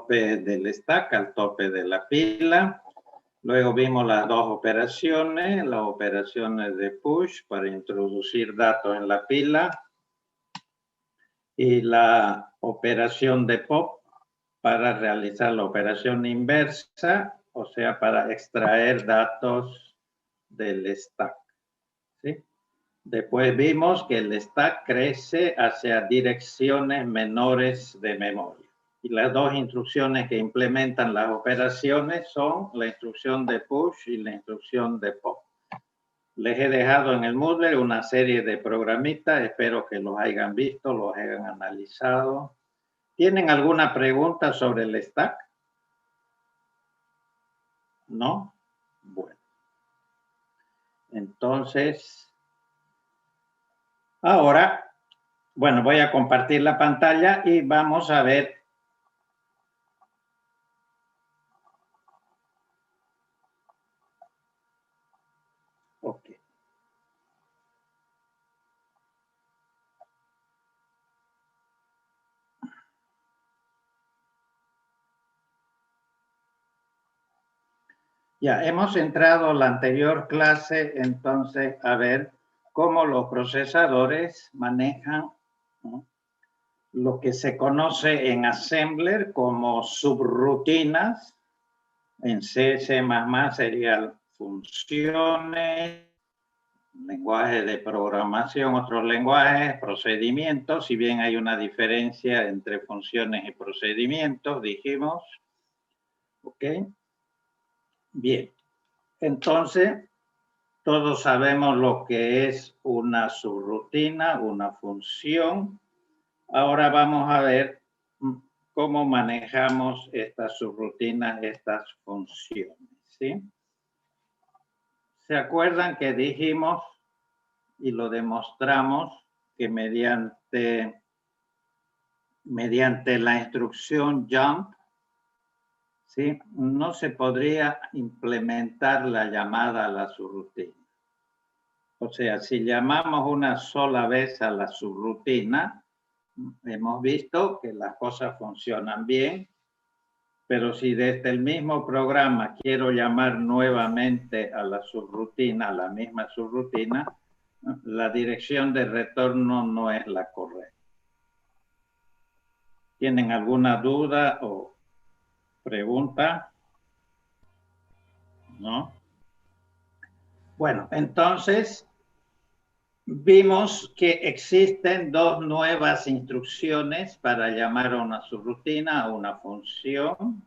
tope del stack, al tope de la pila. Luego vimos las dos operaciones, las operaciones de push para introducir datos en la pila y la operación de pop para realizar la operación inversa, o sea, para extraer datos del stack, ¿sí? Después vimos que el stack crece hacia direcciones menores de memoria. Y las dos instrucciones que implementan las operaciones son la instrucción de push y la instrucción de pop. Les he dejado en el Moodle una serie de programitas, espero que los hayan visto, los hayan analizado. ¿Tienen alguna pregunta sobre el stack? ¿No? Bueno. Entonces, ahora, bueno, voy a compartir la pantalla y vamos a ver. Ok. Ya, hemos entrado a la anterior clase, entonces, a ver cómo los procesadores manejan, ¿no?, lo que se conoce en Assembler como subrutinas. En C++ serían funciones, lenguaje de programación, otros lenguajes, procedimientos. Si bien hay una diferencia entre funciones y procedimientos, dijimos. Ok. Bien. Entonces, todos sabemos lo que es una subrutina, una función. Ahora vamos a ver cómo manejamos estas subrutinas, estas funciones, ¿sí? ¿Se acuerdan que dijimos y lo demostramos que mediante la instrucción jump, ¿sí?, no se podría implementar la llamada a la subrutina? O sea, si llamamos una sola vez a la subrutina, hemos visto que las cosas funcionan bien, pero si desde el mismo programa quiero llamar nuevamente a la subrutina, a la misma subrutina, la dirección de retorno no es la correcta. ¿Tienen alguna duda o pregunta? ¿No? Bueno, entonces vimos que existen dos nuevas instrucciones para llamar a una subrutina, a una función,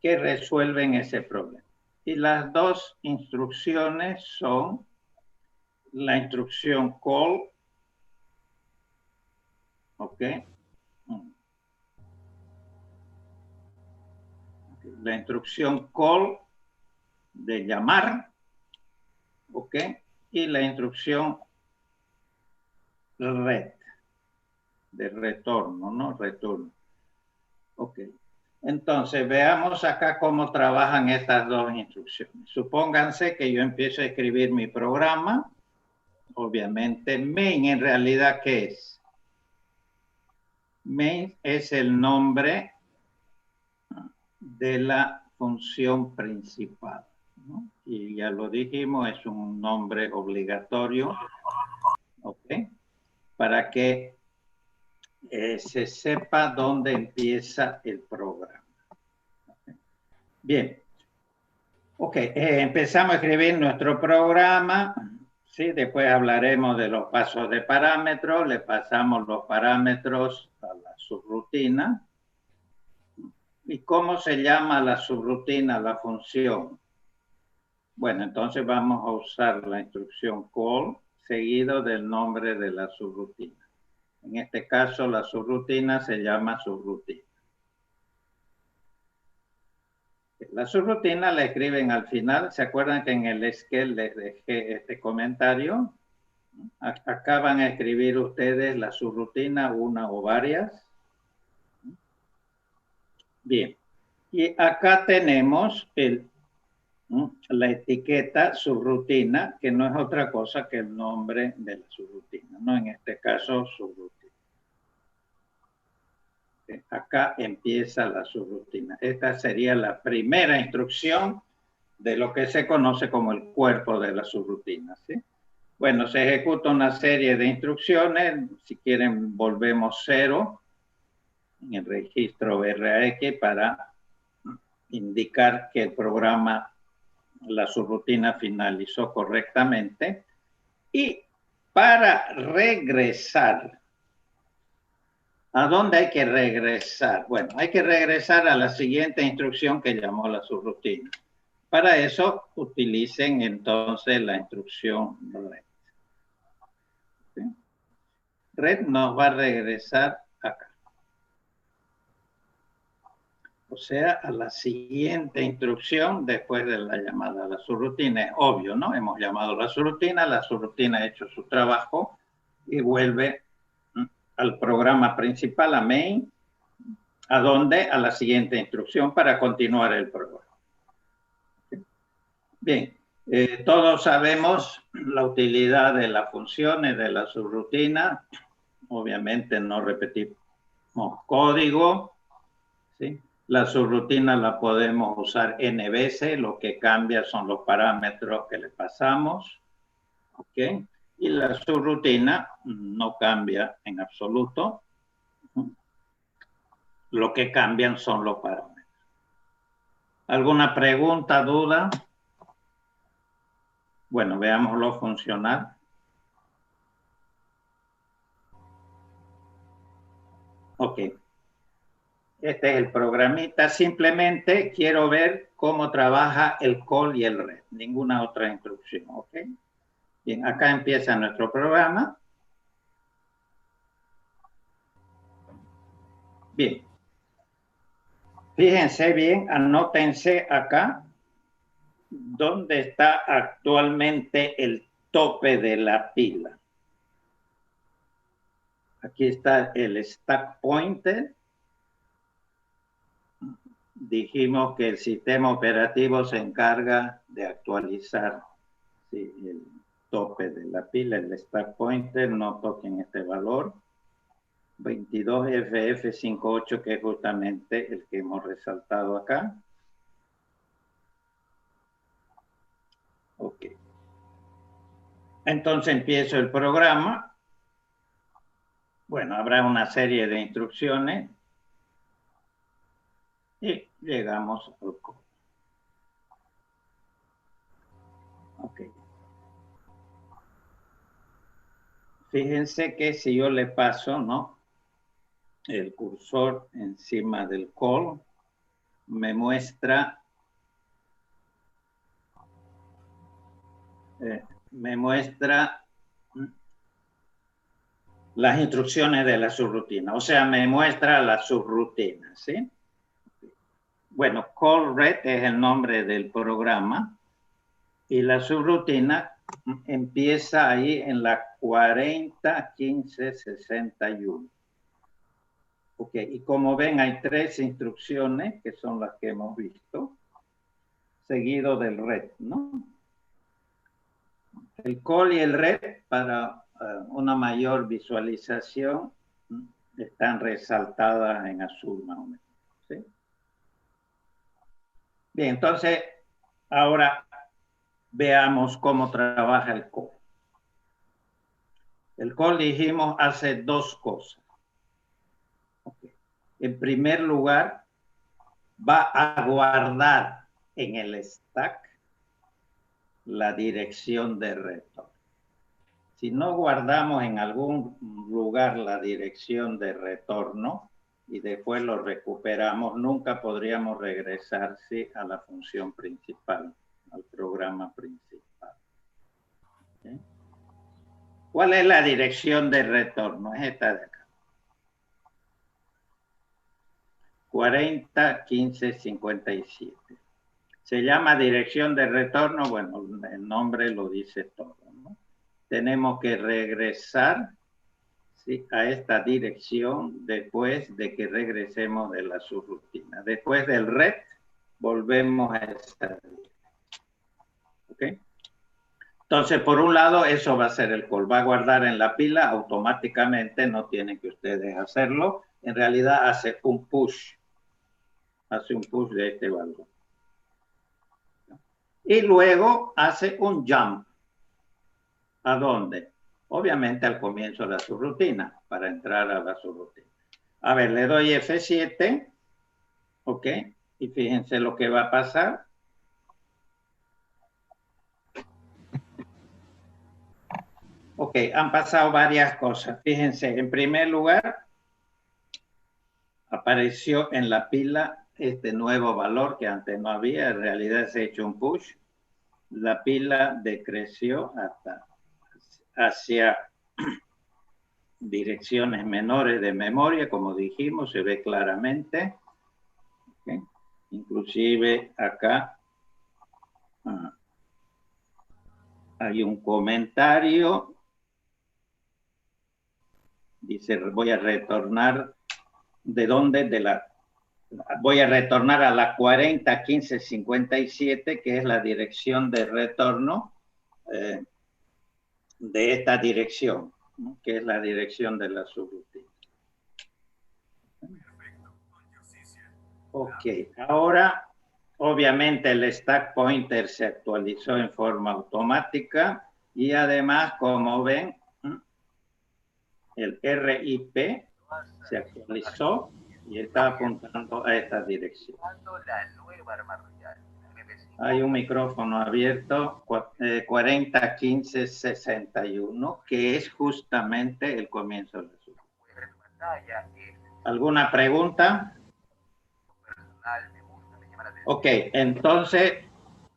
que resuelven ese problema. Y las dos instrucciones son la instrucción call, ¿ok? La instrucción call de llamar, ¿ok? Y la instrucción ret, de retorno, ¿no? Retorno. Ok. Entonces, veamos acá cómo trabajan estas dos instrucciones. Supónganse que yo empiezo a escribir mi programa. Obviamente, main en realidad, ¿qué es? Main es el nombre de la función principal, ¿no? Y ya lo dijimos, es un nombre obligatorio, ¿ok? Para que se sepa dónde empieza el programa. Bien. Ok, empezamos a escribir nuestro programa, ¿sí? Después hablaremos de los pasos de parámetros, le pasamos los parámetros a la subrutina. ¿Y cómo se llama la subrutina, la función? Bueno, entonces vamos a usar la instrucción call seguido del nombre de la subrutina. En este caso, la subrutina se llama subrutina. La subrutina la escriben al final. ¿Se acuerdan que en el Excel les dejé este comentario? Acá van a escribir ustedes la subrutina, una o varias. Bien. Y acá tenemos la etiqueta subrutina, que no es otra cosa que el nombre de la subrutina, ¿no? En este caso, subrutina. Acá empieza la subrutina. Esta sería la primera instrucción de lo que se conoce como el cuerpo de la subrutina, ¿sí? Bueno, se ejecuta una serie de instrucciones. Si quieren, volvemos 0 en el registro RAX para indicar que el programa, la subrutina finalizó correctamente. Y para regresar, ¿a dónde hay que regresar? Bueno, hay que regresar a la siguiente instrucción que llamó la subrutina. Para eso, utilicen entonces la instrucción red. ¿Sí? Red nos va a regresar acá. O sea, a la siguiente instrucción después de la llamada a la subrutina. Es obvio, ¿no? Hemos llamado a la subrutina ha hecho su trabajo y vuelve al programa principal, a main, ¿a dónde? A la siguiente instrucción para continuar el programa. Bien, todos sabemos la utilidad de las funciones de la subrutina. Obviamente no repetimos código, ¿sí? La subrutina la podemos usar n veces, lo que cambia son los parámetros que le pasamos, ¿ok? Y la subrutina no cambia en absoluto. Lo que cambian son los parámetros. ¿Alguna pregunta, duda? Bueno, veámoslo funcionar. Ok. Este es el programita. Simplemente quiero ver cómo trabaja el call y el red. Ninguna otra instrucción, ¿ok? Bien, acá empieza nuestro programa. Bien. Fíjense bien, anótense acá dónde está actualmente el tope de la pila. Aquí está el stack pointer. Dijimos que el sistema operativo se encarga de actualizar, ¿sí?, el tope de la pila, el stack pointer. No toquen este valor. 22FF58, que es justamente el que hemos resaltado acá. Ok. Entonces empiezo el programa. Bueno, habrá una serie de instrucciones. Y llegamos al código. Ok. Fíjense que si yo le paso, ¿no?, el cursor encima del call, me muestra las instrucciones de la subrutina. O sea, me muestra la subrutina, ¿sí? Bueno, call red es el nombre del programa y la subrutina empieza ahí en la 401561. Ok, y como ven hay 3 instrucciones que son las que hemos visto, seguido del red, ¿no? El call y el red, para una mayor visualización, están resaltadas en azul más o menos, ¿sí? Bien, entonces ahora veamos cómo trabaja el call. El call, dijimos, hace 2 cosas. Okay. En primer lugar, va a guardar en el stack la dirección de retorno. Si no guardamos en algún lugar la dirección de retorno y después lo recuperamos, nunca podríamos regresar, ¿sí?, a la función principal, al programa principal. ¿Sí? ¿Cuál es la dirección de retorno? Es esta de acá. 401557. Se llama dirección de retorno, bueno, el nombre lo dice todo, ¿no? Tenemos que regresar, ¿sí?, a esta dirección después de que regresemos de la subrutina. Después del red, volvemos a esta dirección. ¿Ok? Entonces, por un lado, eso va a ser el call. Va a guardar en la pila automáticamente, no tienen que ustedes hacerlo. en realidad hace un push. Hace un push de este valor. Y luego hace un jump. ¿A dónde? Obviamente al comienzo de la subrutina, para entrar a la subrutina. A ver, le doy F7. Ok. Y fíjense lo que va a pasar. Ok, han pasado varias cosas. Fíjense, en primer lugar, apareció en la pila este nuevo valor que antes no había. En realidad se ha hecho un push. La pila decreció hacia direcciones menores de memoria, como dijimos, se ve claramente. Okay. Inclusive acá hay un comentario. Dice, voy a retornar, ¿de dónde? Voy a retornar a la 40 15 57, que es la dirección de retorno de esta dirección, ¿no? Que es la dirección de la subrutina. Ok, ahora obviamente el stack pointer se actualizó en forma automática y además, como ven, el RIP se actualizó y está apuntando a esta dirección. Hay un micrófono abierto, 40 15 61, que es justamente el comienzo de la subrutina. ¿Alguna pregunta? Ok, entonces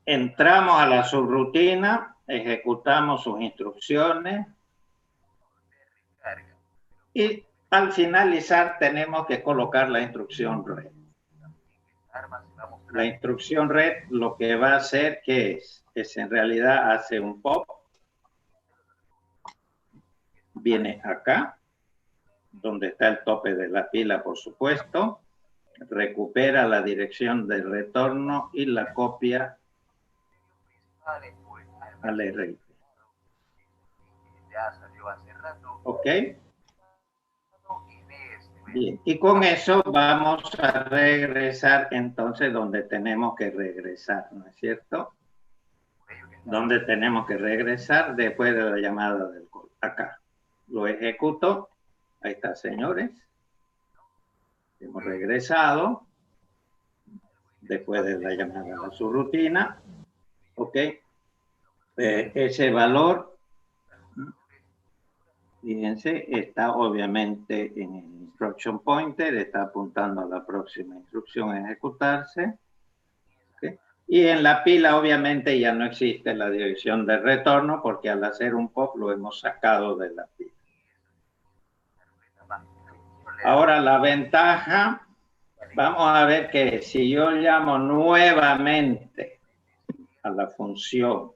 entramos a la subrutina, ejecutamos sus instrucciones y al finalizar tenemos que colocar la instrucción red. La instrucción red lo que va a hacer, ¿qué es? Es en realidad hace un pop, viene acá, donde está el tope de la pila, por supuesto, recupera la dirección de retorno y la copia al RIP. ¿Ok? Bien, y con eso vamos a regresar entonces donde tenemos que regresar, ¿no es cierto? Donde tenemos que regresar después de la llamada del call. Acá. Lo ejecuto. Ahí está, señores. Hemos regresado después de la llamada a la subrutina. Ok. Ese valor, fíjense, está obviamente en el instruction pointer, está apuntando a la próxima instrucción a ejecutarse. Okay. Y en la pila obviamente ya no existe la dirección de retorno porque al hacer un pop lo hemos sacado de la pila. Ahora la ventaja, vamos a ver que si yo llamo nuevamente a la función,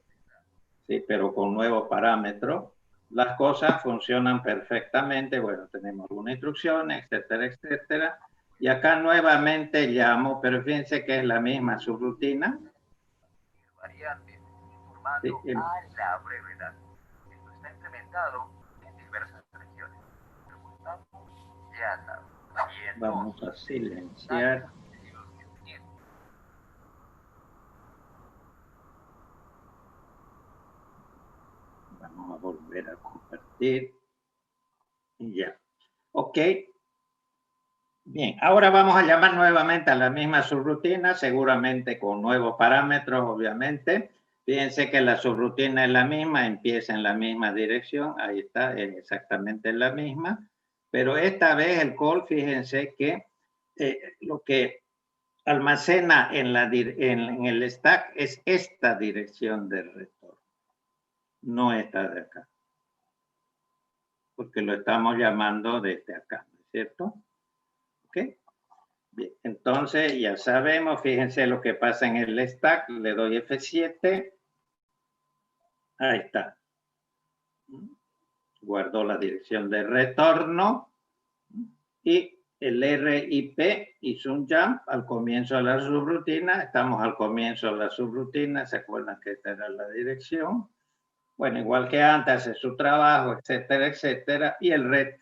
¿sí? Pero con nuevos parámetros, las cosas funcionan perfectamente. Bueno, tenemos una instrucción, etcétera, etcétera. Y acá nuevamente llamo, pero fíjense que es la misma subrutina. Sí, a la brevedad. Esto está implementado en diversas regiones. Vamos a silenciar. Vamos a volver a compartir. Y ya. Ok. Bien, ahora vamos a llamar nuevamente a la misma subrutina, seguramente con nuevos parámetros, obviamente. Fíjense que la subrutina es la misma, empieza en la misma dirección, ahí está, es exactamente la misma. Pero esta vez el call, fíjense que lo que almacena en el stack es esta dirección de retorno, no esta de acá. Porque lo estamos llamando desde acá, ¿no es cierto? ¿Ok? Bien, entonces ya sabemos, fíjense lo que pasa en el stack, le doy F7, ahí está. Guardó la dirección de retorno y el RIP hizo un jump al comienzo de la subrutina, estamos al comienzo de la subrutina, ¿se acuerdan que esta era la dirección? Bueno, igual que antes, hace su trabajo, etcétera, etcétera, y el red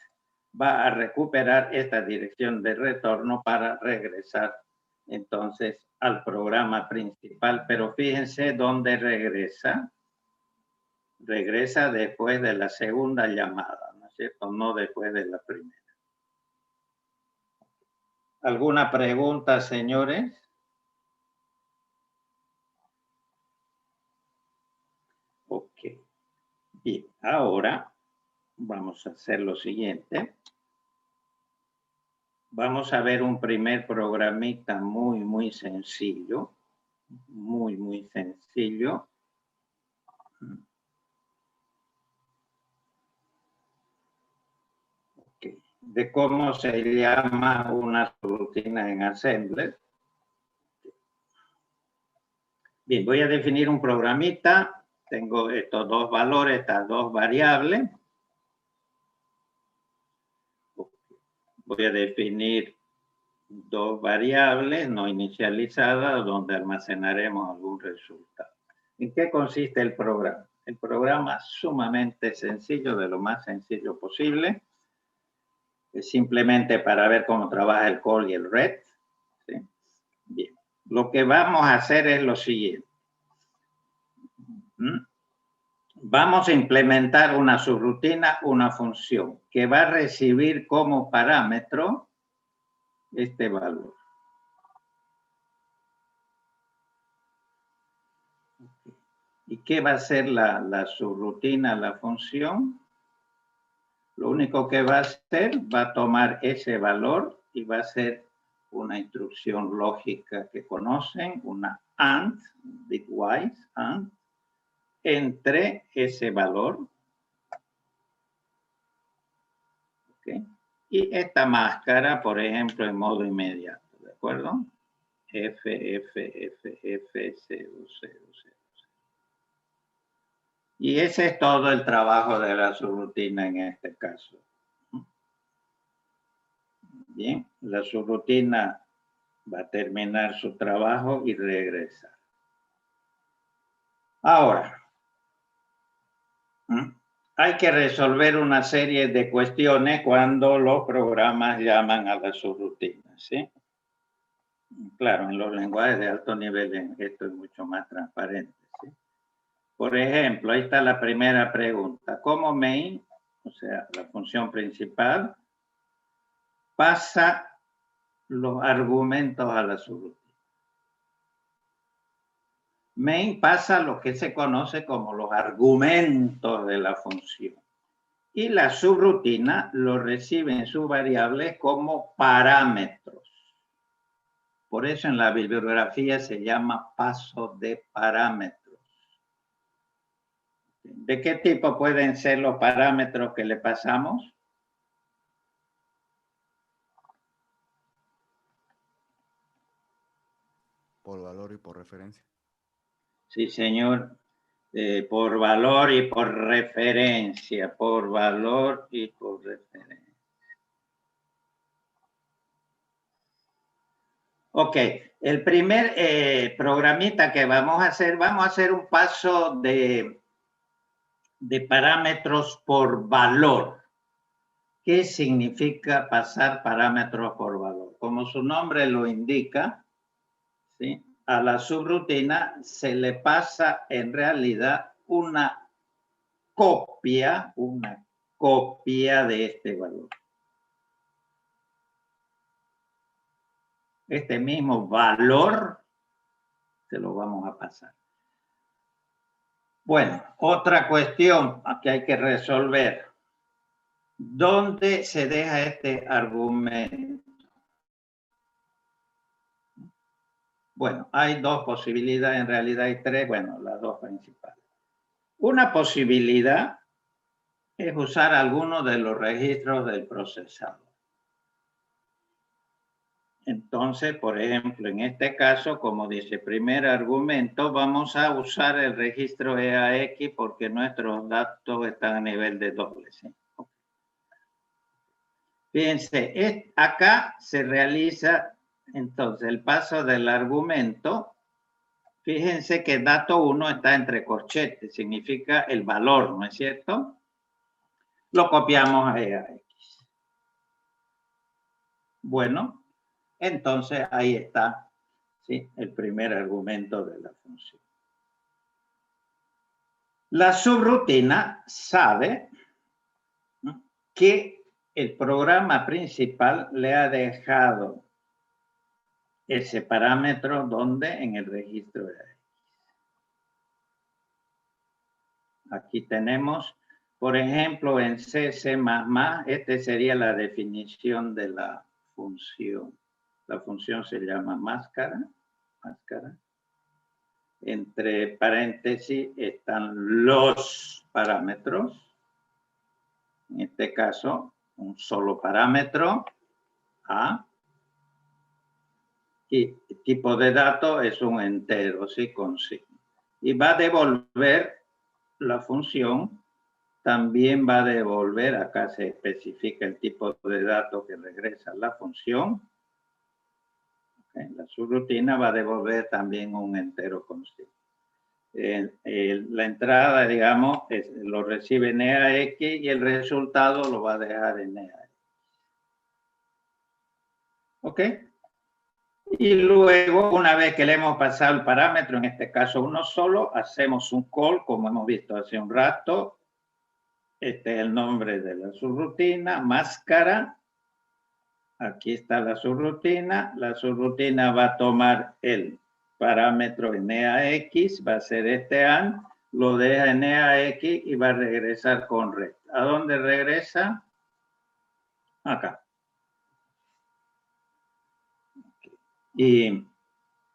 va a recuperar esta dirección de retorno para regresar entonces al programa principal. Pero fíjense dónde regresa. Regresa después de la segunda llamada, ¿no es cierto? No después de la primera. ¿Alguna pregunta, señores? Ok. Bien, ahora vamos a hacer lo siguiente. Vamos a ver un primer programita muy sencillo. Muy sencillo. Okay. De cómo se llama una rutina en Assembler. Bien, voy a definir un programita. Tengo estos dos valores, estas dos variables. Voy a definir dos variables no inicializadas donde almacenaremos algún resultado. ¿En qué consiste el programa? El programa es sumamente sencillo, de lo más sencillo posible. Es simplemente para ver cómo trabaja el call y el red. ¿Sí? Bien. Lo que vamos a hacer es lo siguiente. Vamos a implementar una subrutina, una función que va a recibir como parámetro este valor. ¿Y qué va a ser la subrutina, la función? Lo único que va a hacer, va a tomar ese valor y va a hacer una instrucción lógica que conocen, una AND, bitwise AND, entre ese valor. ¿Okay? Y esta máscara, por ejemplo, en modo inmediato, ¿de acuerdo? F, 0, 0, 0. Y ese es todo el trabajo de la subrutina en este caso. Bien, la subrutina va a terminar su trabajo y regresar. Ahora, hay que resolver una serie de cuestiones cuando los programas llaman a la subrutina, ¿sí? Claro, en los lenguajes de alto nivel esto es mucho más transparente, ¿sí? Por ejemplo, ahí está la primera pregunta. ¿Cómo main, o sea, la función principal, pasa los argumentos a la subrutina? Main pasa lo que se conoce como los argumentos de la función. Y la subrutina lo recibe en sus variables como parámetros. Por eso en la bibliografía se llama paso de parámetros. ¿De qué tipo pueden ser los parámetros que le pasamos? Por valor y por referencia. Sí, señor. Por valor y por referencia. Por valor y por referencia. Ok. El primer programita que vamos a hacer un paso de parámetros por valor. ¿Qué significa pasar parámetros por valor? Como su nombre lo indica, ¿sí? A la subrutina se le pasa en realidad una copia de este valor. Este mismo valor se lo vamos a pasar. Bueno, otra cuestión que hay que resolver. ¿Dónde se deja este argumento? Bueno, hay dos posibilidades, en realidad hay tres, bueno, las dos principales. Una posibilidad es usar alguno de los registros del procesador. Entonces, por ejemplo, en este caso, como dice primer argumento, vamos a usar el registro EAX porque nuestros datos están a nivel de doble. ¿Sí? Fíjense, acá se realiza entonces el paso del argumento. Fíjense que dato 1 está entre corchetes, significa el valor, ¿no es cierto? Lo copiamos a EAX. Bueno, entonces ahí está, ¿sí?, el primer argumento de la función. La subrutina sabe que el programa principal le ha dejado ese parámetro donde en el registro de X. Aquí tenemos, por ejemplo, en C++, esta sería la definición de la función. La función se llama máscara. Entre paréntesis están los parámetros. En este caso, un solo parámetro, A. Y el tipo de dato es un entero, ¿sí?, con signo. Y va a devolver la función, también va a devolver, acá se especifica el tipo de dato que regresa la función. La subrutina va a devolver también un entero con signo. La entrada, digamos, lo recibe en EAX y el resultado lo va a dejar en EAX. ¿Ok? Y luego, una vez que le hemos pasado el parámetro, en este caso uno solo, hacemos un call, como hemos visto hace un rato. Este es el nombre de la subrutina, máscara. Aquí está la subrutina. La subrutina va a tomar el parámetro en EAX, va a ser este AND, lo deja en EAX y va a regresar con red. ¿A dónde regresa? Acá. Y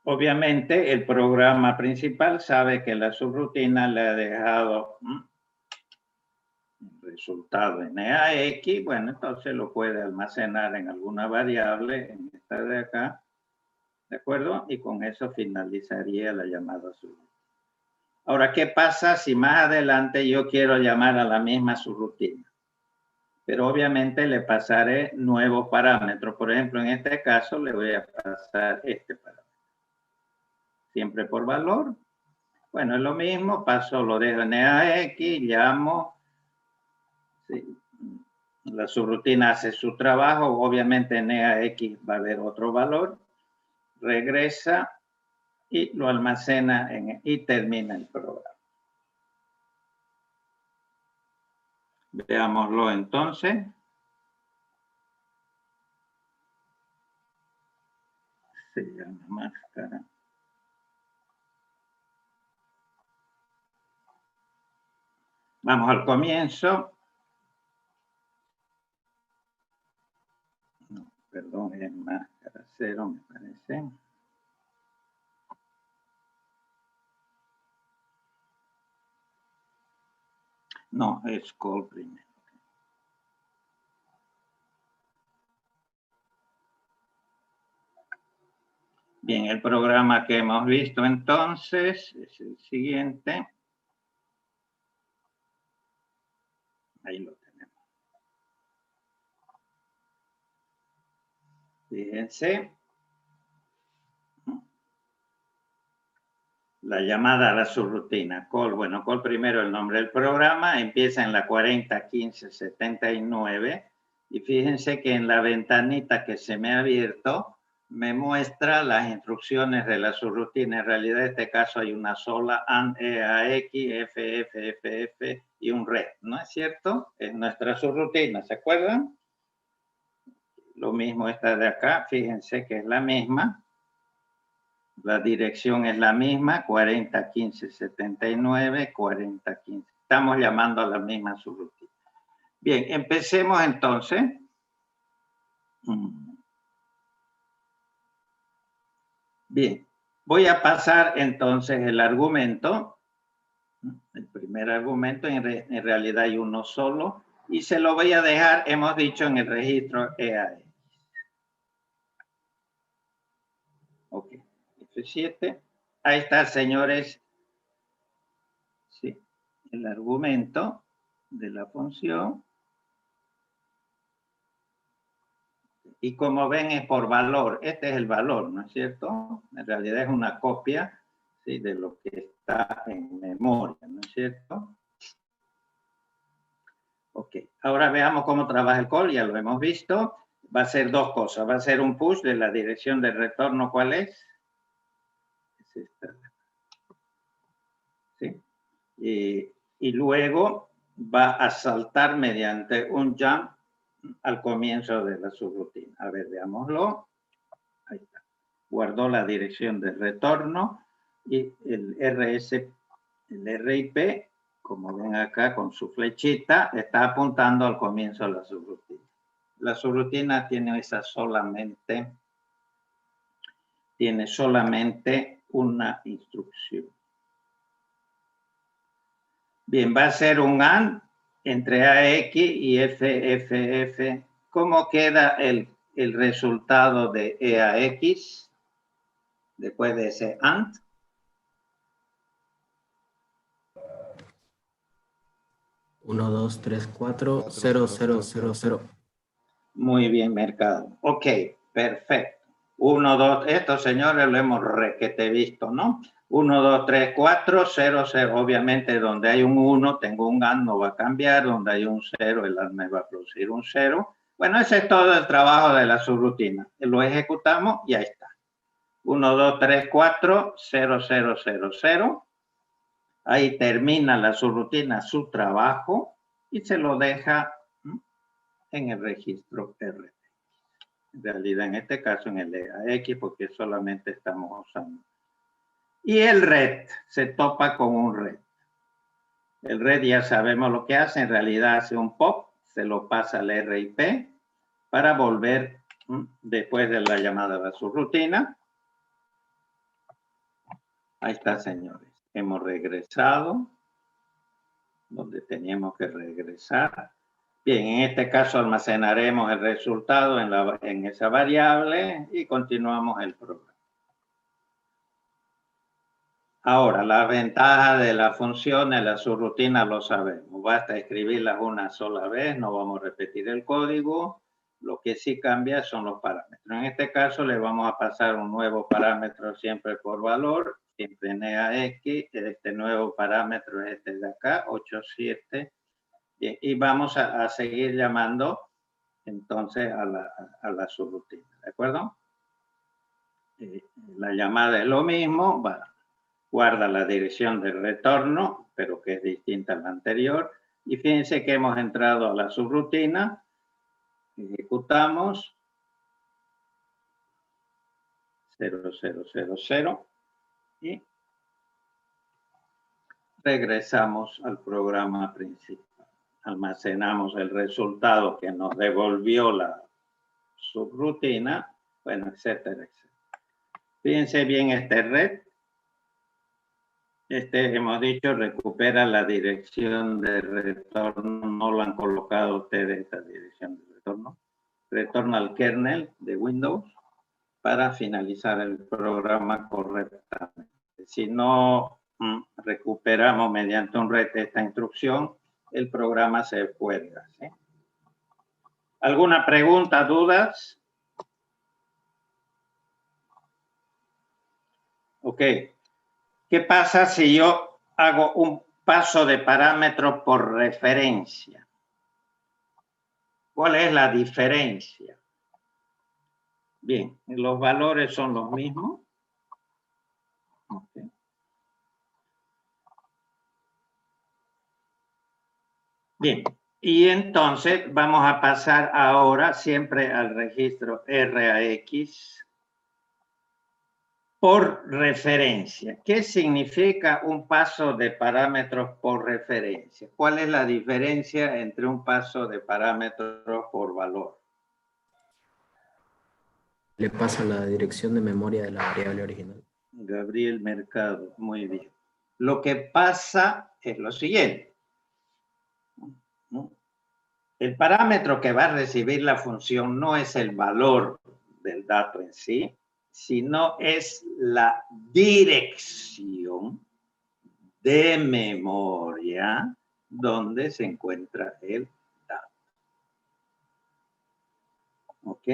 obviamente el programa principal sabe que la subrutina le ha dejado el resultado en EAX. Bueno, entonces lo puede almacenar en alguna variable, en esta de acá. ¿De acuerdo? Y con eso finalizaría la llamada subrutina. Ahora, ¿qué pasa si más adelante yo quiero llamar a la misma subrutina? Pero obviamente le pasaré nuevos parámetros. Por ejemplo, en este caso le voy a pasar este parámetro. Siempre por valor. Bueno, es lo mismo. Paso, lo dejo en EAX, llamo. Sí. La subrutina hace su trabajo. Obviamente en EAX va a haber otro valor. Regresa y lo almacena y termina el programa. Veámoslo entonces. Se llama máscara. Vamos al comienzo. No, perdón, es máscara 0, me parece. No, es call primero. Bien, el programa que hemos visto entonces es el siguiente. Ahí lo tenemos. Fíjense. La llamada a la subrutina. Call, bueno, call primero el nombre del programa. Empieza en la 401579. Y fíjense que en la ventanita que se me ha abierto, me muestra las instrucciones de la subrutina. En realidad, en este caso hay una sola, AND, EAX, FFFF y un red, ¿no es cierto? Es nuestra subrutina, ¿se acuerdan? Lo mismo esta de acá, fíjense que es la misma. La dirección es la misma, 401579, 4015. Estamos llamando a la misma subrutina. Bien, empecemos entonces. Bien, voy a pasar entonces el argumento. El primer argumento, en realidad hay uno solo. Y se lo voy a dejar, hemos dicho, en el registro EAX. Ok, F7. Ahí está, señores. Sí, el argumento de la función. Y como ven es por valor. Este es el valor, ¿no es cierto? En realidad es una copia, ¿sí?, de lo que está en memoria, ¿no es cierto? Ok, ahora veamos cómo trabaja el call, ya lo hemos visto. Va a ser dos cosas. Va a ser un push de la dirección de retorno. ¿Cuál es? Es esta. ¿Sí? Y luego va a saltar mediante un jump al comienzo de la subrutina. A ver, veámoslo. Ahí está. Guardó la dirección de retorno y el RIP, como ven acá con su flechita, está apuntando al comienzo de la subrutina. La subrutina tiene solamente una instrucción. Bien, va a ser un AND entre AX y FFF. ¿Cómo queda el resultado de EAX después de ese AND? Uno, 2, 3, 4, 0, 0, 0, 0. Muy bien, Mercado. Ok, perfecto. 1, 2, estos señores lo hemos requete visto, ¿no? 1, 2, 3, 4, 0, 0. Obviamente, donde hay un 1, tengo un AND, no va a cambiar. Donde hay un 0, el AND me va a producir un 0. Bueno, ese es todo el trabajo de la subrutina. Lo ejecutamos y ahí está. 1, 2, 3, 4, 0, 0, 0, 0. Ahí termina la subrutina su trabajo y se lo deja en el registro RT. En realidad, en este caso, en el EAX, porque solamente estamos usando. Y el RED se topa con un RED. El RED ya sabemos lo que hace. En realidad hace un pop, se lo pasa al RIP para volver después de la llamada a la subrutina. Ahí está, señores. Hemos regresado donde teníamos que regresar. Bien, en este caso almacenaremos el resultado en esa variable y continuamos el programa. Ahora, las ventajas de la función de la subrutina lo sabemos. Basta escribirlas una sola vez, no vamos a repetir el código. Lo que sí cambia son los parámetros. En este caso le vamos a pasar un nuevo parámetro siempre por valor, siempre en EAX. Este nuevo parámetro es este de acá, 87. Y vamos a seguir llamando entonces a la subrutina, ¿de acuerdo? La llamada es lo mismo, guarda la dirección de retorno, pero que es distinta a la anterior. Y fíjense que hemos entrado a la subrutina, ejecutamos 0000 y regresamos al programa principal. Almacenamos el resultado que nos devolvió la subrutina, bueno, etcétera, etcétera. Fíjense bien este RED. Hemos dicho, recupera la dirección de retorno. No lo han colocado ustedes esta dirección de retorno. Retorna al kernel de Windows para finalizar el programa correctamente. Si no recuperamos mediante un RED esta instrucción, el programa se cuelga, ¿sí? ¿Alguna pregunta, dudas? Ok. ¿Qué pasa si yo hago un paso de parámetros por referencia? ¿Cuál es la diferencia? Bien, los valores son los mismos. Okay. Bien, y entonces vamos a pasar ahora siempre al registro RAX por referencia. ¿Qué significa un paso de parámetros por referencia? ¿Cuál es la diferencia entre un paso de parámetros por valor? Le pasa la dirección de memoria de la variable original. Gabriel Mercado, muy bien. Lo que pasa es lo siguiente. El parámetro que va a recibir la función no es el valor del dato en sí, sino es la dirección de memoria donde se encuentra el dato. ¿Ok?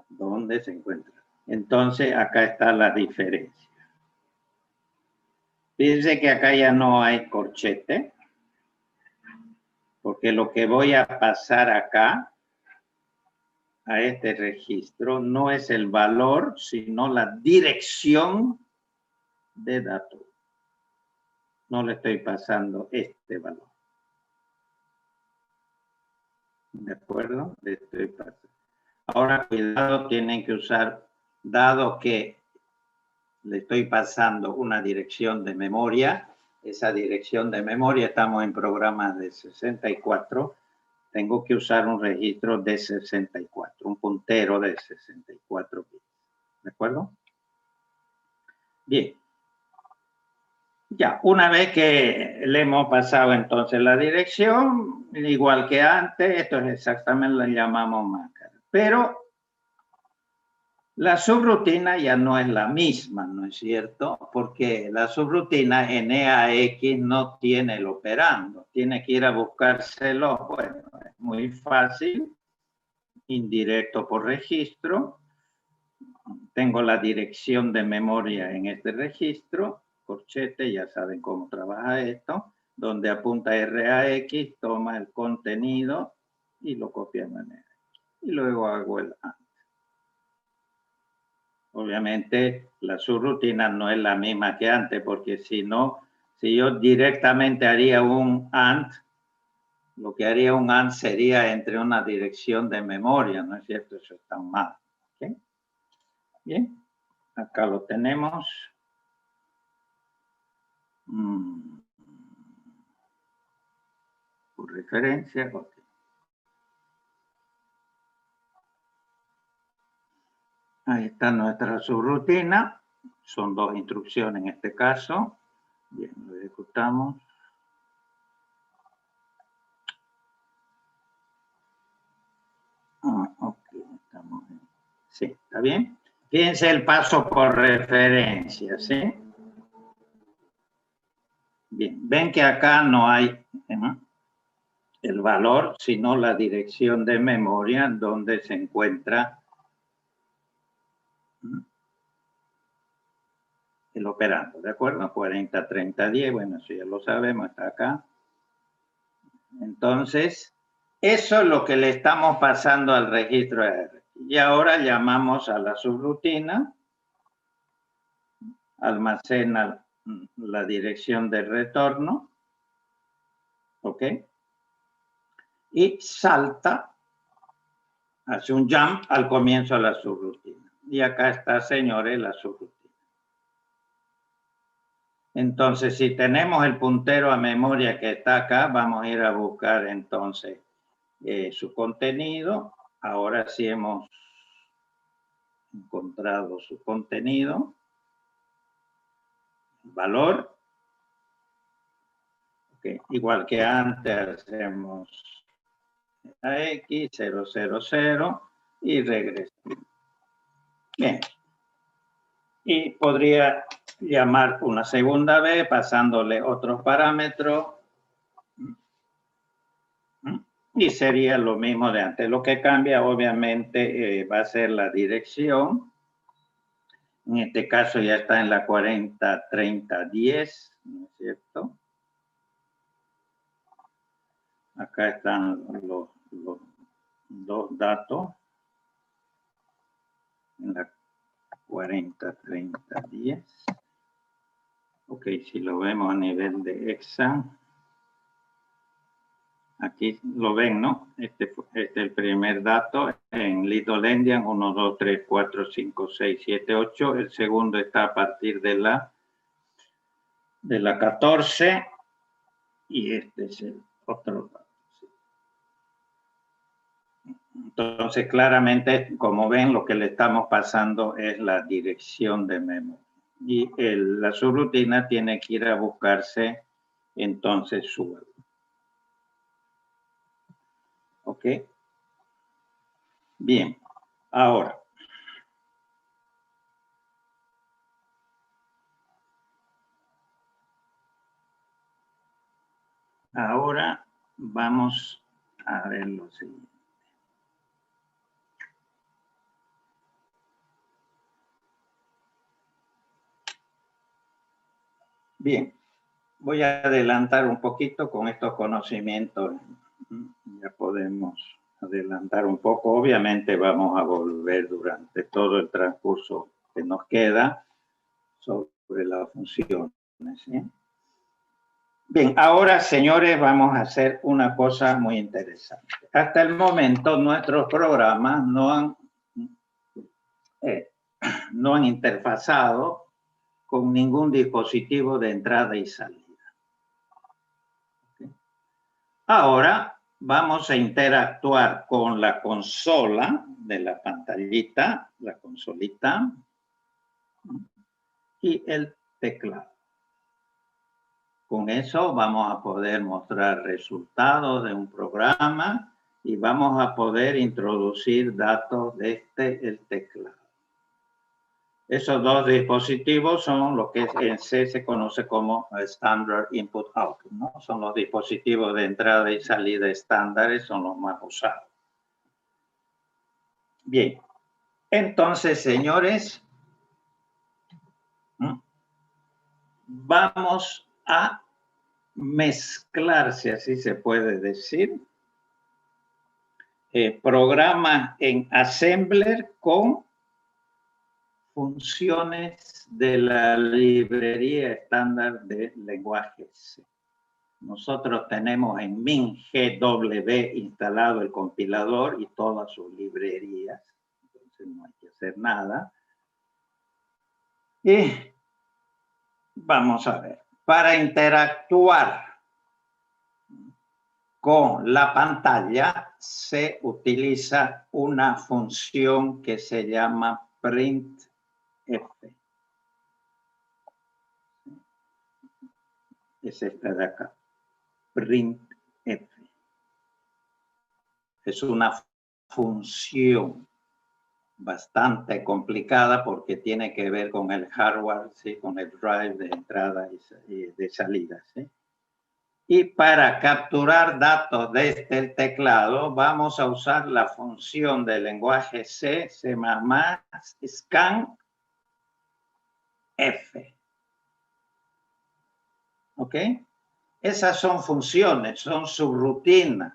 ¿Dónde se encuentra? Entonces, acá está la diferencia. Fíjense que acá ya no hay corchete, porque lo que voy a pasar acá a este registro no es el valor, sino la dirección de datos. No le estoy pasando este valor. ¿De acuerdo? Le estoy pasando. Ahora, cuidado, tienen que usar, dado que le estoy pasando una dirección de memoria, esa dirección de memoria, estamos en programas de 64, tengo que usar un registro de 64, un puntero de 64 bits. ¿De acuerdo? Bien. Ya, una vez que le hemos pasado entonces la dirección, igual que antes, esto es exactamente, la llamamos máscara. Pero la subrutina ya no es la misma, ¿no es cierto? Porque la subrutina en EAX no tiene el operando, tiene que ir a buscárselo. Bueno, es muy fácil, indirecto por registro. Tengo la dirección de memoria en este registro, corchete, ya saben cómo trabaja esto, donde apunta RAX, toma el contenido y lo copia de manera. Y luego hago el AND. Obviamente la subrutina no es la misma que antes, porque si no, si yo directamente haría un AND, lo que haría un AND sería entre una dirección de memoria, ¿no es cierto? Eso está mal. ¿Okay? Bien, acá lo tenemos. Por referencia, okay. Ahí está nuestra subrutina. Son dos instrucciones en este caso. Bien, lo ejecutamos. Ok, estamos bien. Sí, ¿está bien? Fíjense el paso por referencia, ¿sí? Bien, ven que acá no hay el valor, sino la dirección de memoria donde se encuentra el operando, ¿de acuerdo? 40, 30, 10, bueno, eso ya lo sabemos, está acá. Entonces, eso es lo que le estamos pasando al registro R. Y ahora llamamos a la subrutina, almacena la dirección de retorno, ¿ok? Y salta, hace un jump al comienzo de la subrutina. Y acá está, señores, la subrutina. Entonces, si tenemos el puntero a memoria que está acá, vamos a ir a buscar entonces su contenido. Ahora sí hemos encontrado su contenido. Valor. Okay. Igual que antes hacemos a X, 0, 0, 0 y regresamos. Bien. Y podría llamar una segunda vez pasándole otros parámetros y sería lo mismo de antes. Lo que cambia obviamente va a ser la dirección. En este caso ya está en la 40, 30, 10, ¿no es cierto? Acá están los dos datos. En la 40, 30, 10. Ok, si lo vemos a nivel de EXA. Aquí lo ven, ¿no? Este es el primer dato en Little Endian, 1, 2, 3, 4, 5, 6, 7, 8. El segundo está a partir de la 14 y este es el otro dato. Entonces, claramente, como ven, lo que le estamos pasando es la dirección de memoria. Y la subrutina tiene que ir a buscarse entonces su valor. ¿Ok? Bien, ahora. Ahora vamos a ver lo siguiente. Bien, voy a adelantar un poquito con estos conocimientos. Ya podemos adelantar un poco. Obviamente vamos a volver durante todo el transcurso que nos queda sobre las funciones, ¿sí? Bien, ahora, señores, vamos a hacer una cosa muy interesante. Hasta el momento, nuestros programas no han interfazado con ningún dispositivo de entrada y salida. ¿Okay? Ahora vamos a interactuar con la consola de la pantallita, la consolita, y el teclado. Con eso vamos a poder mostrar resultados de un programa y vamos a poder introducir datos desde el teclado. Esos dos dispositivos son lo que en C se conoce como Standard Input Output, ¿no? Son los dispositivos de entrada y salida estándares, son los más usados. Bien, entonces, señores, vamos a mezclar, si así se puede decir, programas en Assembler con funciones de la librería estándar de lenguaje C. Nosotros tenemos en MinGW instalado el compilador y todas sus librerías, entonces no hay que hacer nada. Y vamos a ver, para interactuar con la pantalla se utiliza una función que se llama printf. Es esta de acá, printf. Es una función bastante complicada porque tiene que ver con el hardware, ¿sí? Con el drive de entrada y de salida, ¿sí? Y para capturar datos desde el teclado vamos a usar la función de lenguaje C, C++, scanf. ¿Ok? Esas son funciones, son subrutinas.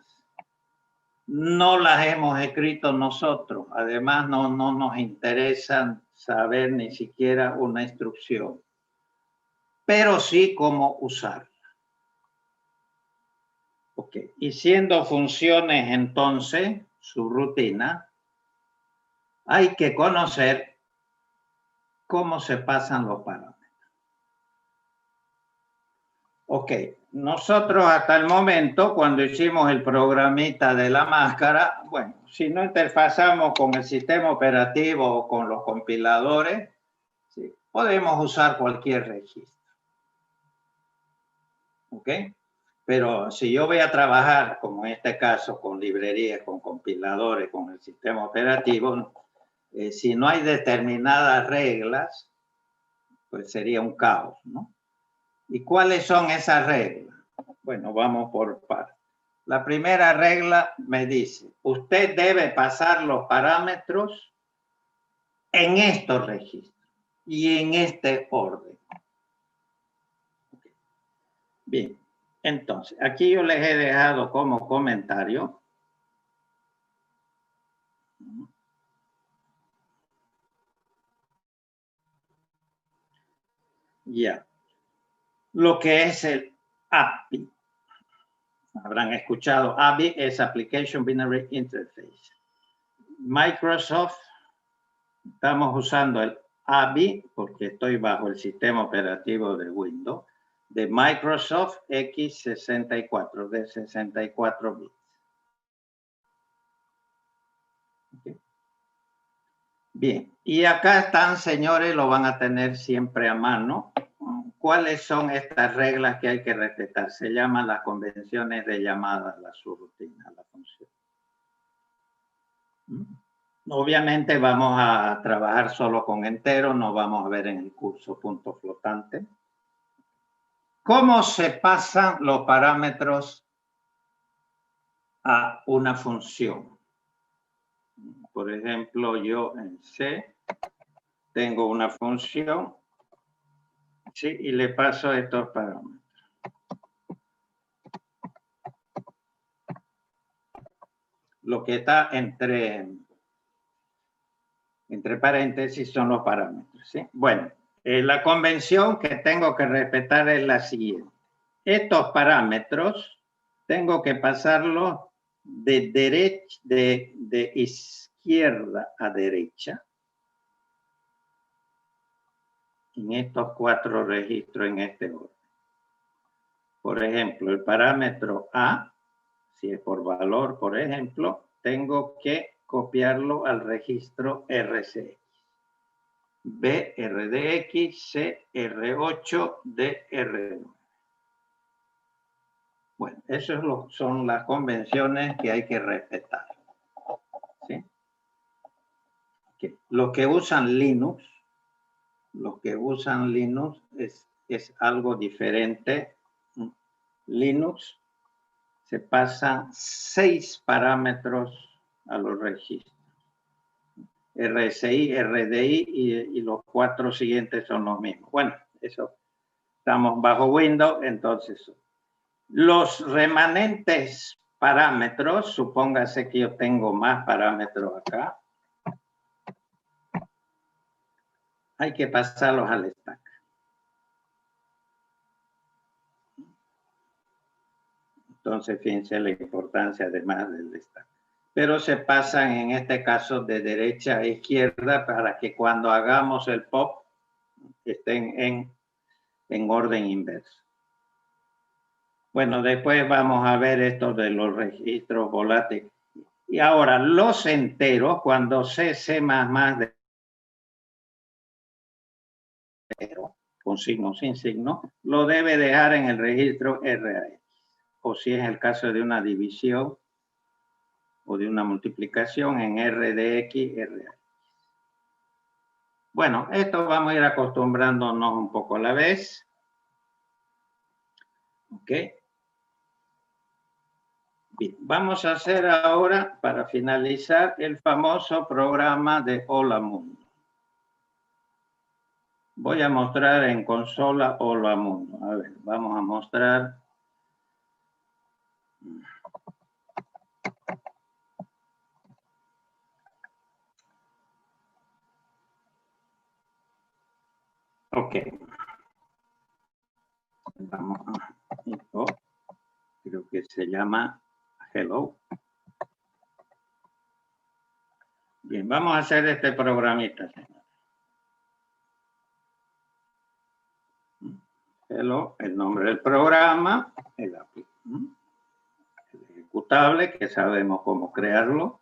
No las hemos escrito nosotros. Además, no nos interesa saber ni siquiera una instrucción. Pero sí cómo usarla. Ok. Y siendo funciones, entonces, subrutina, hay que conocer cómo se pasan los parámetros. Ok, nosotros hasta el momento, cuando hicimos el programita de la máscara, bueno, si no interfazamos con el sistema operativo o con los compiladores, ¿sí? Podemos usar cualquier registro. Ok, pero si yo voy a trabajar, como en este caso, con librerías, con compiladores, con el sistema operativo, si no hay determinadas reglas, pues sería un caos, ¿no? ¿Y cuáles son esas reglas? Bueno, vamos por partes. La primera regla me dice, usted debe pasar los parámetros en estos registros y en este orden. Bien, entonces, aquí yo les he dejado como comentario ya lo que es el API. Habrán escuchado, ABI es Application Binary Interface. Microsoft, estamos usando el ABI porque estoy bajo el sistema operativo de Windows, de Microsoft x64, de 64 bits. Okay. Bien, y acá están, señores, lo van a tener siempre a mano. ¿Cuáles son estas reglas que hay que respetar? Se llaman las convenciones de llamada, la subrutina, la función. Obviamente vamos a trabajar solo con enteros, no vamos a ver en el curso punto flotante. ¿Cómo se pasan los parámetros a una función? Por ejemplo, yo en C tengo una función, ¿sí? Y le paso estos parámetros. lo que está entre paréntesis son los parámetros, ¿sí? Bueno, la convención que tengo que respetar es la siguiente. Estos parámetros tengo que pasarlos de izquierda a derecha en estos 4 registros en este orden. Por ejemplo, el parámetro A, si es por valor, por ejemplo, tengo que copiarlo al registro RCX. B, RDX, C, R8, D, R9. Bueno, esas son las convenciones que hay que respetar. ¿Sí? Okay. Los que usan Linux es algo diferente. Linux se pasan 6 parámetros a los registros. RSI, RDI y los 4 siguientes son los mismos. Bueno, eso estamos bajo Windows, entonces los remanentes parámetros, supóngase que yo tengo más parámetros acá, hay que pasarlos al stack. Entonces, fíjense la importancia además del stack. Pero se pasan en este caso de derecha a izquierda para que cuando hagamos el pop estén en orden inverso. Bueno, después vamos a ver esto de los registros volátiles. Y ahora, los enteros, cuando C++ de con signo sin signo, lo debe dejar en el registro RAX. O si es el caso de una división o de una multiplicación en RDX, RAX. Bueno, esto vamos a ir acostumbrándonos un poco a la vez. Ok. Bien, vamos a hacer ahora, para finalizar, el famoso programa de Hola Mundo. Voy a mostrar en consola Hola Mundo. A ver, vamos a mostrar. Ok. Vamos a esto. Creo que se llama Hello. Bien, vamos a hacer este programita, señor. Hello, el nombre del programa, el ejecutable, que sabemos cómo crearlo.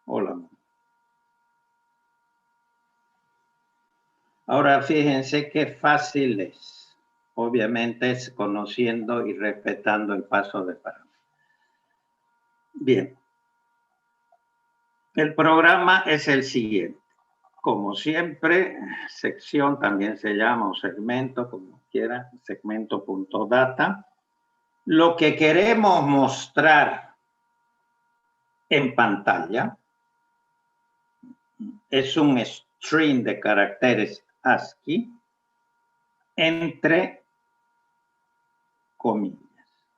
Hola. Ahora fíjense qué fácil es. Obviamente es conociendo y respetando el paso de parámetros. Bien. El programa es el siguiente. Como siempre, sección también se llama, o segmento, como quiera, segmento.data. Lo que queremos mostrar en pantalla es un string de caracteres ASCII entre comillas.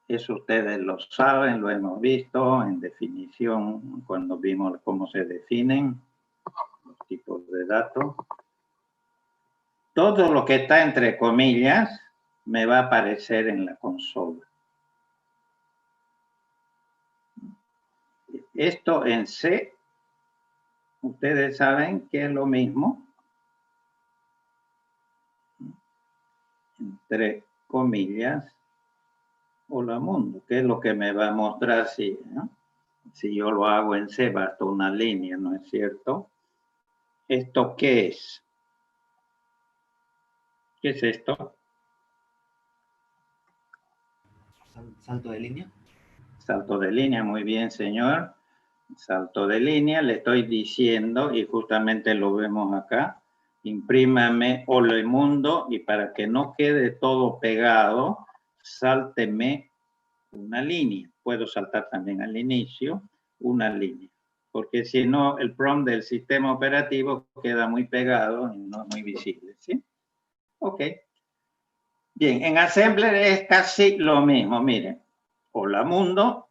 Eso ustedes lo saben, lo hemos visto en definición cuando vimos cómo se definen los tipos de datos. Todo lo que está entre comillas me va a aparecer en la consola. Esto en C, ustedes saben que es lo mismo. Entre comillas, Hola Mundo, que es lo que me va a mostrar si, ¿no? Si yo lo hago en C, basta una línea, ¿no es cierto? ¿Esto qué es? ¿Qué es esto? Salto de línea. Salto de línea, muy bien, señor. Salto de línea, le estoy diciendo, y justamente lo vemos acá, imprímame Hola Mundo, y para que no quede todo pegado, sálteme una línea. Puedo saltar también al inicio una línea, porque si no, el prompt del sistema operativo queda muy pegado y no es muy visible, ¿sí? Ok. Bien, en Assembler es casi lo mismo, miren. Hola Mundo,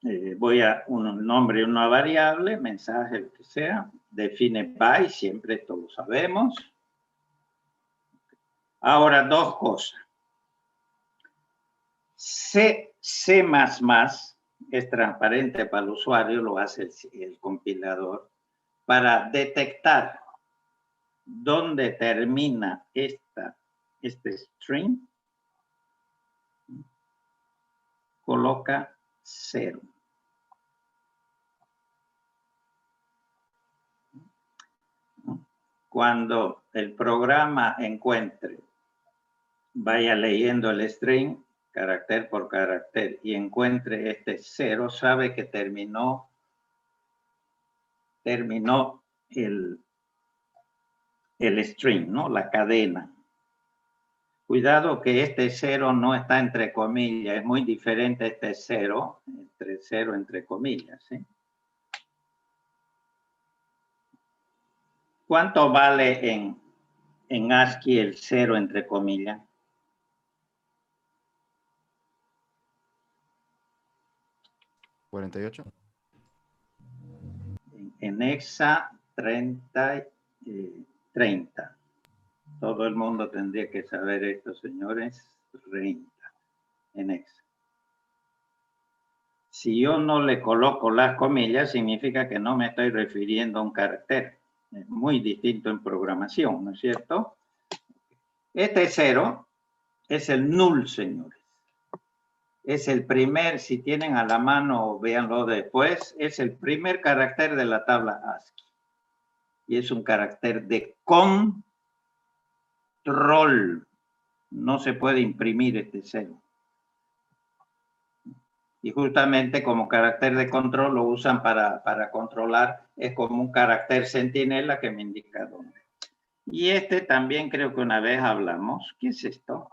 voy a un nombre, una variable, mensaje, lo que sea, define by, siempre esto lo sabemos. Ahora, dos cosas. C++ es transparente para el usuario, lo hace el compilador, para detectar dónde termina este string, coloca 0. Cuando el programa encuentre, vaya leyendo el string, carácter por carácter, y encuentre este 0, sabe que terminó el string, ¿no? La cadena. Cuidado que este 0 no está entre comillas, es muy diferente este 0, entre comillas, ¿sí? ¿Cuánto vale en ASCII el 0 entre comillas? ¿48? En hexa 30. Todo el mundo tendría que saber esto, señores. 30 en hexa. Si yo no le coloco las comillas, significa que no me estoy refiriendo a un carácter. Es muy distinto en programación, ¿no es cierto? Este 0 es el null, señores. Es el primer, si tienen a la mano, véanlo después, es el primer carácter de la tabla ASCII. Y es un carácter de control. No se puede imprimir este 0. Y justamente como carácter de control lo usan para controlar, es como un carácter centinela que me indica dónde. Y este también creo que una vez hablamos. ¿Qué es esto?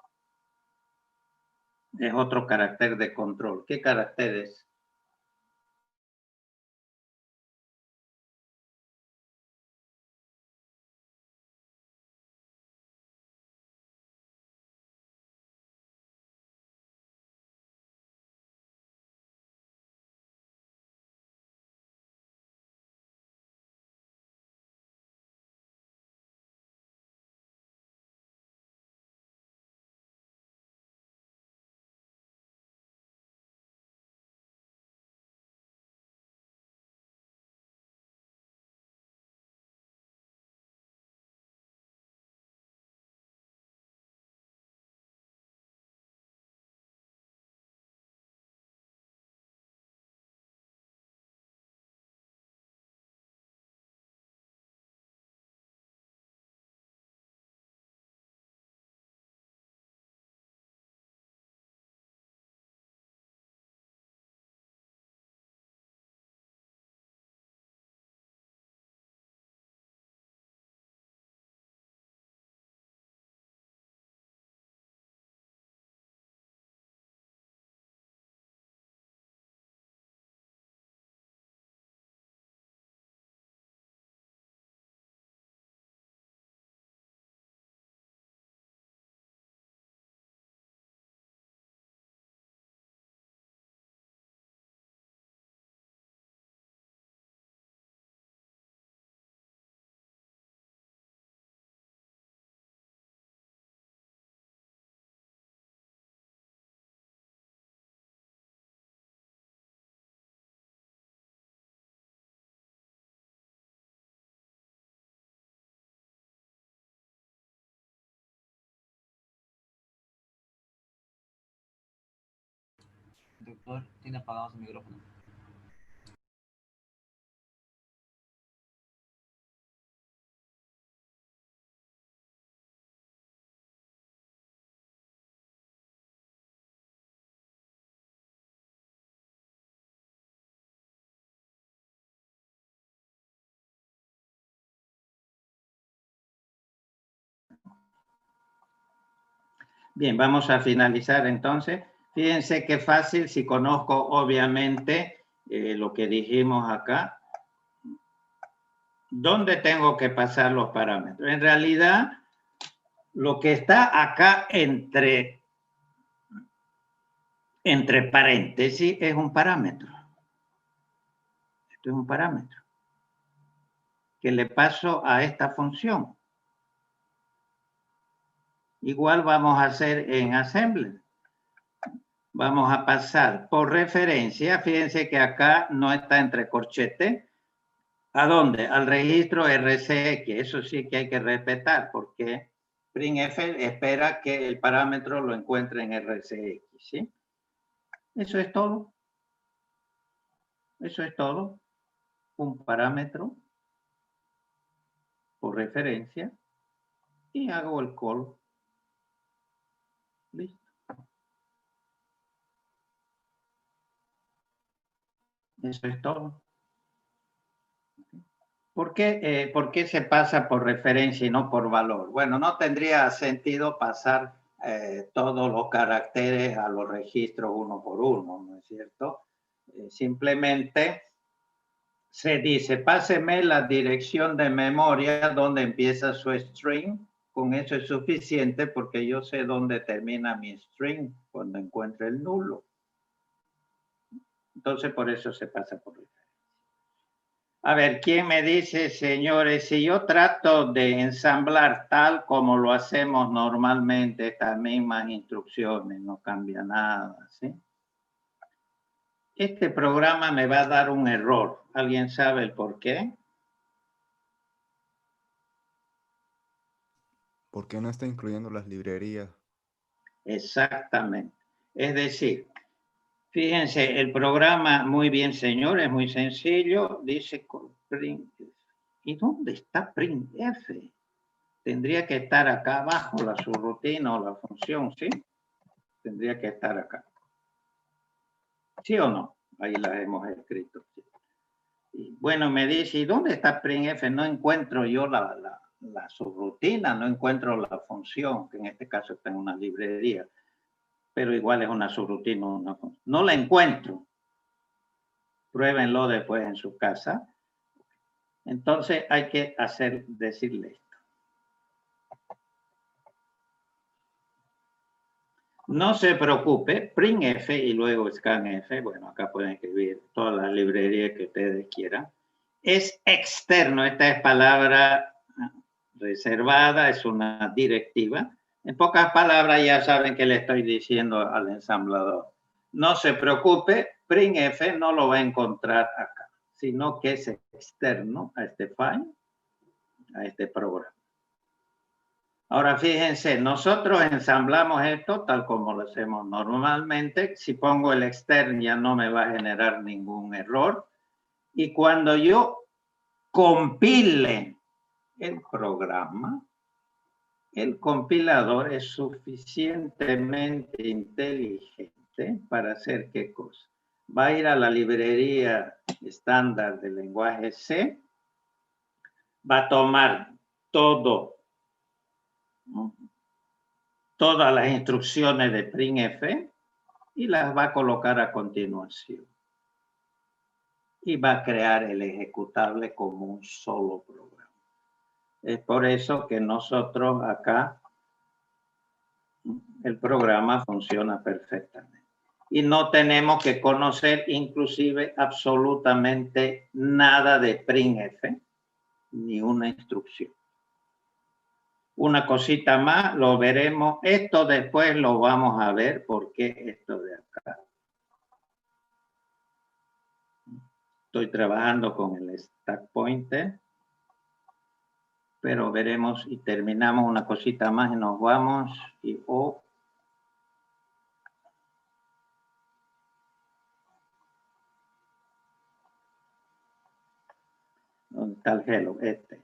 Es otro carácter de control. ¿Qué carácter es? Doctor, tiene apagado su micrófono. Bien, vamos a finalizar entonces. Fíjense qué fácil si conozco obviamente lo que dijimos acá. ¿Dónde tengo que pasar los parámetros? En realidad, lo que está acá entre paréntesis es un parámetro. Esto es un parámetro que le paso a esta función. Igual vamos a hacer en Assembler. Vamos a pasar por referencia. Fíjense que acá no está entre corchetes. ¿A dónde? Al registro RCX. Eso sí que hay que respetar porque printf espera que el parámetro lo encuentre en RCX. ¿Sí? Eso es todo. Eso es todo. Un parámetro por referencia y hago el call. Listo. Eso es todo. ¿Por qué se pasa por referencia y no por valor? Bueno, no tendría sentido pasar todos los caracteres a los registros uno por uno, ¿no es cierto? Simplemente se dice, páseme la dirección de memoria donde empieza su string. Con eso es suficiente porque yo sé dónde termina mi string cuando encuentre el nulo. Entonces, por eso se pasa por referencia. A ver, ¿quién me dice, señores, si yo trato de ensamblar tal como lo hacemos normalmente, estas mismas instrucciones, no cambia nada, ¿sí? Este programa me va a dar un error. ¿Alguien sabe el por qué? ¿Por qué no está incluyendo las librerías? Exactamente. Es decir, fíjense, el programa, muy bien, señor, es muy sencillo. Dice print. ¿Y dónde está printf? Tendría que estar acá abajo la subrutina o la función, ¿sí? Tendría que estar acá. ¿Sí o no? Ahí la hemos escrito. ¿Sí? Y bueno, me dice, ¿y dónde está printf? No encuentro yo la subrutina, no encuentro la función, que en este caso está en una librería, pero igual es una subrutina. No la encuentro. Pruébenlo después en su casa. Entonces hay que decirle esto. No se preocupe, printf y luego scanf, bueno, acá pueden escribir todas las librerías que ustedes quieran. Es externo, esta es palabra reservada, es una directiva. En pocas palabras ya saben que le estoy diciendo al ensamblador. No se preocupe, printf no lo va a encontrar acá, sino que es externo a este file, a este programa. Ahora fíjense, nosotros ensamblamos esto tal como lo hacemos normalmente. Si pongo el externo ya no me va a generar ningún error. Y cuando yo compile el programa, el compilador es suficientemente inteligente para hacer ¿qué cosa? Va a ir a la librería estándar del lenguaje C, va a tomar todas las instrucciones de printf y las va a colocar a continuación. Y va a crear el ejecutable como un solo programa. Es por eso que nosotros acá el programa funciona perfectamente. Y no tenemos que conocer inclusive absolutamente nada de printf, ni una instrucción. Una cosita más, lo veremos. Esto después lo vamos a ver porque esto de acá. Estoy trabajando con el stack pointer. Pero veremos y terminamos una cosita más y nos vamos. Y ¿dónde está el hello? Este.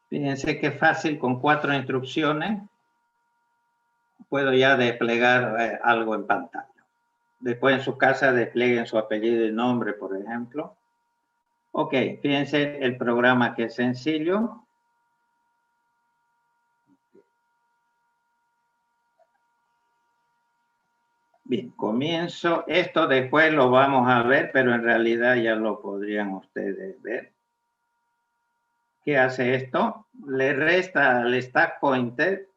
Fíjense qué fácil, con 4 instrucciones puedo ya desplegar algo en pantalla. Después en su casa desplieguen su apellido y nombre, por ejemplo. Ok, fíjense el programa que es sencillo. Bien, comienzo. Esto después lo vamos a ver, pero en realidad ya lo podrían ustedes ver. ¿Qué hace esto? Le resta al stack pointer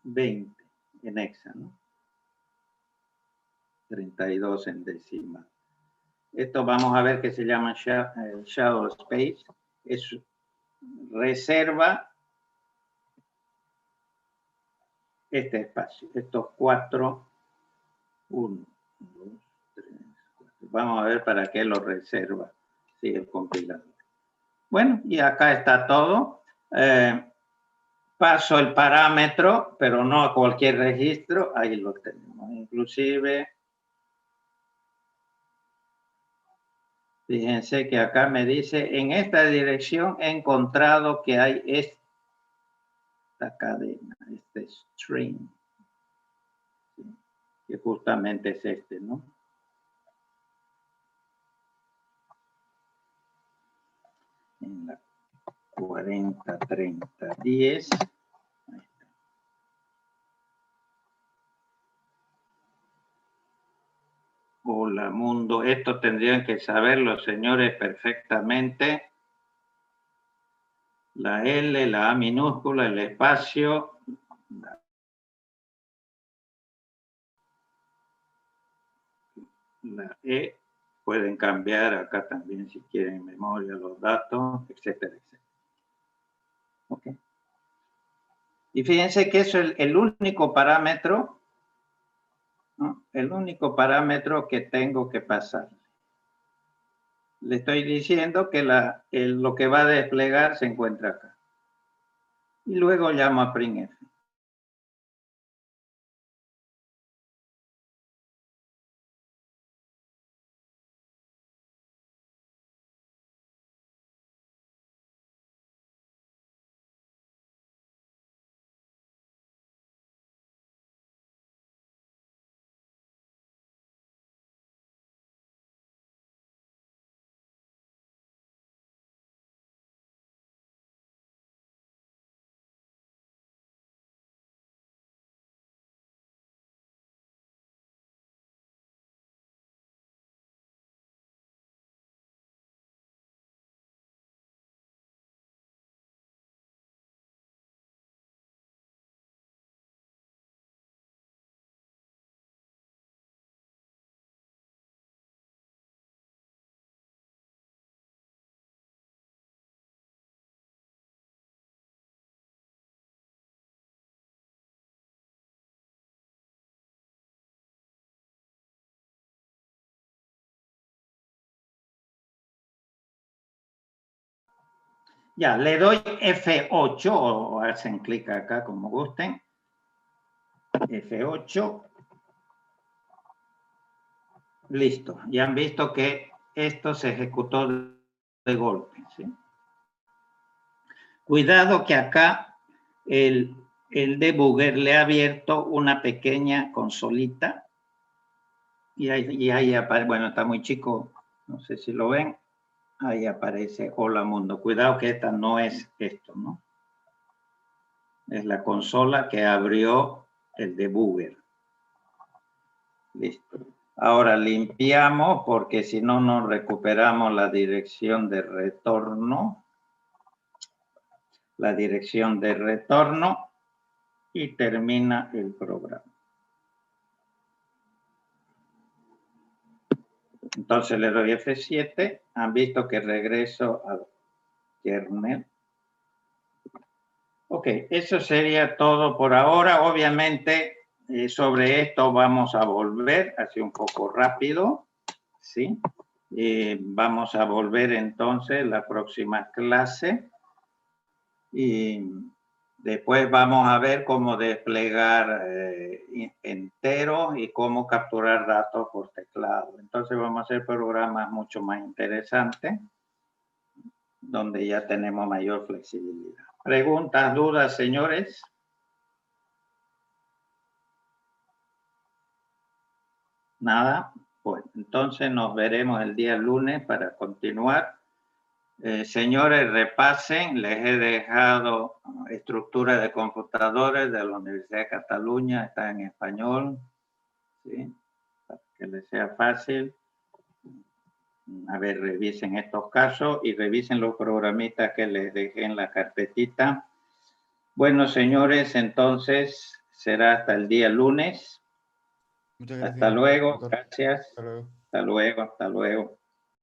20 en hexa, ¿no? 32 en decimal. Esto vamos a ver que se llama shadow space. Es reserva este espacio, estos 4, 1, 2, 3, 4. Vamos a ver para qué lo reserva, sí, el compilador. Bueno, y acá está todo. Paso el parámetro, pero no a cualquier registro, ahí lo tenemos. Inclusive, fíjense que acá me dice, en esta dirección he encontrado que hay esta cadena, este string, ¿sí? Que justamente es este, ¿no? En la 40, 30, 10. Hola, mundo. Esto tendrían que saber los señores perfectamente. La L, la A minúscula, el espacio. La E. Pueden cambiar acá también si quieren en memoria los datos, etcétera, etcétera. Ok. Y fíjense que eso es el único parámetro, ¿no? El único parámetro que tengo que pasar. Le estoy diciendo que lo que va a desplegar se encuentra acá. Y luego llamo a printf. Ya, le doy F8 o hacen clic acá como gusten. F8. Listo. Ya han visto que esto se ejecutó de golpe, ¿sí? Cuidado que acá el debugger le ha abierto una pequeña consolita y ahí aparece, bueno, está muy chico, no sé si lo ven, ahí aparece hola mundo. Cuidado que esta no es esto, ¿no? Es la consola que abrió el debugger. Listo. Ahora limpiamos porque si no, no recuperamos la dirección de retorno. La dirección de retorno y termina el programa. Entonces le doy F7. Han visto que regreso al kernel. Ok, eso sería todo por ahora. Obviamente, sobre esto vamos a volver, así un poco rápido, ¿sí? Vamos a volver entonces la próxima clase. Y después vamos a ver cómo desplegar enteros y cómo capturar datos por teclado. Entonces vamos a hacer programas mucho más interesantes, donde ya tenemos mayor flexibilidad. ¿Preguntas, dudas, señores? Nada. Pues entonces nos veremos el día lunes para continuar. Señores, repasen, les he dejado estructura de computadores de la Universidad de Cataluña, está en español, ¿sí? Para que les sea fácil. A ver, revisen estos casos y revisen los programitas que les dejé en la carpetita. Bueno, señores, entonces será hasta el día lunes. Muchas gracias. Hasta luego, doctor. gracias. Hasta luego. Hasta luego, hasta luego.